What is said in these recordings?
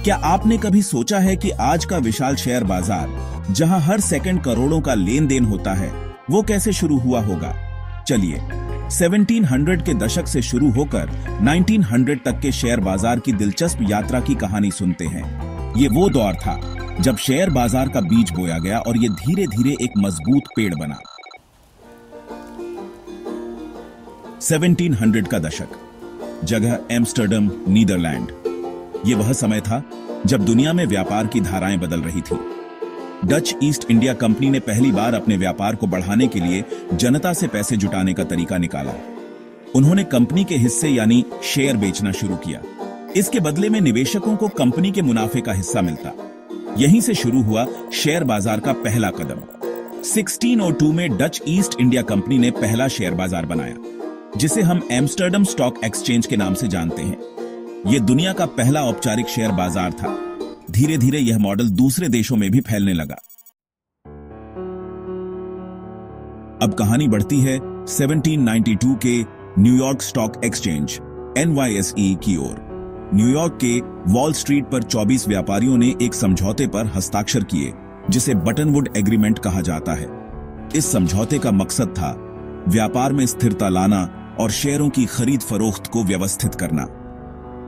क्या आपने कभी सोचा है कि आज का विशाल शेयर बाजार, जहां हर सेकंड करोड़ों का लेन देन होता है, वो कैसे शुरू हुआ होगा? चलिए 1700 के दशक से शुरू होकर 1900 तक के शेयर बाजार की दिलचस्प यात्रा की कहानी सुनते हैं। ये वो दौर था जब शेयर बाजार का बीज बोया गया और ये धीरे धीरे एक मजबूत पेड़ बना। 1700 का दशक, जगह एम्स्टर्डम, नीदरलैंड। ये वह समय था जब दुनिया में व्यापार की धाराएं बदल रही थी। डच ईस्ट इंडिया कंपनी ने पहली बार अपने व्यापार को बढ़ाने के लिए जनता से पैसे जुटाने का तरीका निकाला। उन्होंने कंपनी के हिस्से यानी शेयर बेचना शुरू किया। इसके बदले में निवेशकों को कंपनी के मुनाफे का हिस्सा मिलता। यहीं से शुरू हुआ शेयर बाजार का पहला कदम। 1602 में डच ईस्ट इंडिया कंपनी ने पहला शेयर बाजार बनाया, जिसे हम एम्स्टर्डम स्टॉक एक्सचेंज के नाम से जानते हैं। यह दुनिया का पहला औपचारिक शेयर बाजार था। धीरे धीरे यह मॉडल दूसरे देशों में भी फैलने लगा। अब कहानी बढ़ती है 1792 के न्यूयॉर्क स्टॉक एक्सचेंज NYSE की ओर। न्यूयॉर्क के वॉल स्ट्रीट पर 24 व्यापारियों ने एक समझौते पर हस्ताक्षर किए, जिसे बटनवुड एग्रीमेंट कहा जाता है। इस समझौते का मकसद था व्यापार में स्थिरता लाना और शेयरों की खरीद फरोख्त को व्यवस्थित करना।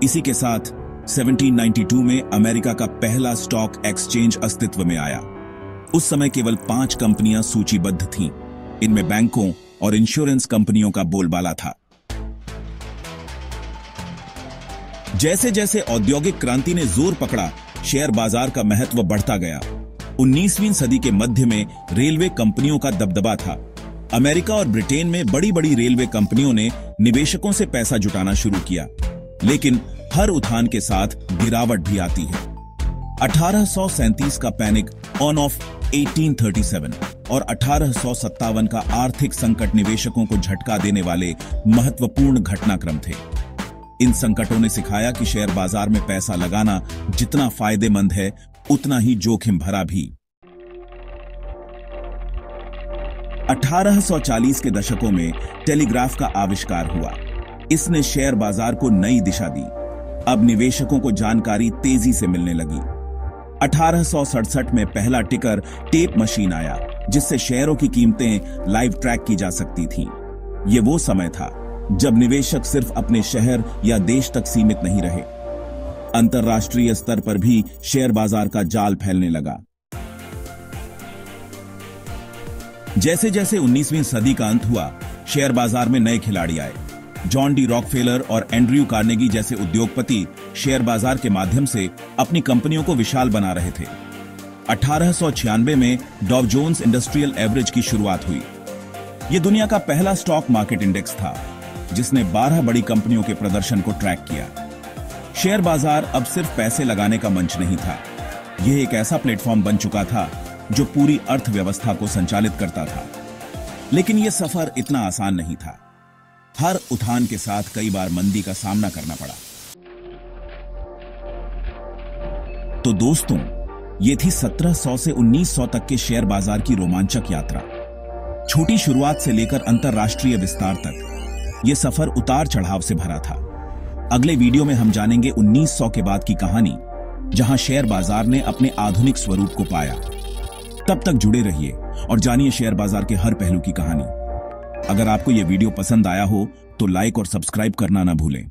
इसी के साथ 1792 में अमेरिका का पहला स्टॉक एक्सचेंज अस्तित्व में आया। उस समय केवल 5 कंपनियां सूचीबद्ध थीं। इनमें बैंकों और इंश्योरेंस कंपनियों का बोलबाला था। जैसे जैसे औद्योगिक क्रांति ने जोर पकड़ा, शेयर बाजार का महत्व बढ़ता गया। 19वीं सदी के मध्य में रेलवे कंपनियों का दबदबा था। अमेरिका और ब्रिटेन में बड़ी बड़ी रेलवे कंपनियों ने निवेशकों से पैसा जुटाना शुरू किया, लेकिन हर उठान के साथ गिरावट भी आती है। 1837 का पैनिक ऑन ऑफ 1837 और 1857 का आर्थिक संकट निवेशकों को झटका देने वाले महत्वपूर्ण घटनाक्रम थे। इन संकटों ने सिखाया कि शेयर बाजार में पैसा लगाना जितना फायदेमंद है, उतना ही जोखिम भरा भी। 1840 के दशकों में टेलीग्राफ का आविष्कार हुआ। इसने शेयर बाजार को नई दिशा दी। अब निवेशकों को जानकारी तेजी से मिलने लगी। 1867 में पहला टिकर टेप मशीन आया, जिससे शेयरों की कीमतें लाइव ट्रैक की जा सकती थीं। यह वो समय था जब निवेशक सिर्फ अपने शहर या देश तक सीमित नहीं रहे। अंतर्राष्ट्रीय स्तर पर भी शेयर बाजार का जाल फैलने लगा। जैसे जैसे 19वीं सदी का अंत हुआ, शेयर बाजार में नए खिलाड़ी आए। जॉन डी रॉकफेलर और एंड्रयू कार्नेगी जैसे उद्योगपति शेयर बाजार के माध्यम से अपनी कंपनियों को विशाल बना रहे थे। 1896 में डॉव जोन्स इंडस्ट्रियल एवरेज की शुरुआत हुई। यह दुनिया का पहला स्टॉक मार्केट इंडेक्स था, जिसने 12 बड़ी कंपनियों के प्रदर्शन को ट्रैक किया। शेयर बाजार अब सिर्फ पैसे लगाने का मंच नहीं था, यह एक ऐसा प्लेटफॉर्म बन चुका था जो पूरी अर्थव्यवस्था को संचालित करता था। लेकिन यह सफर इतना आसान नहीं था। हर उठान के साथ कई बार मंदी का सामना करना पड़ा। तो दोस्तों, यह थी 1700 से 1900 तक के शेयर बाजार की रोमांचक यात्रा। छोटी शुरुआत से लेकर अंतरराष्ट्रीय विस्तार तक यह सफर उतार चढ़ाव से भरा था। अगले वीडियो में हम जानेंगे 1900 के बाद की कहानी, जहां शेयर बाजार ने अपने आधुनिक स्वरूप को पाया। तब तक जुड़े रहिए और जानिए शेयर बाजार के हर पहलू की कहानी। अगर आपको यह वीडियो पसंद आया हो तो लाइक और सब्सक्राइब करना ना भूलें।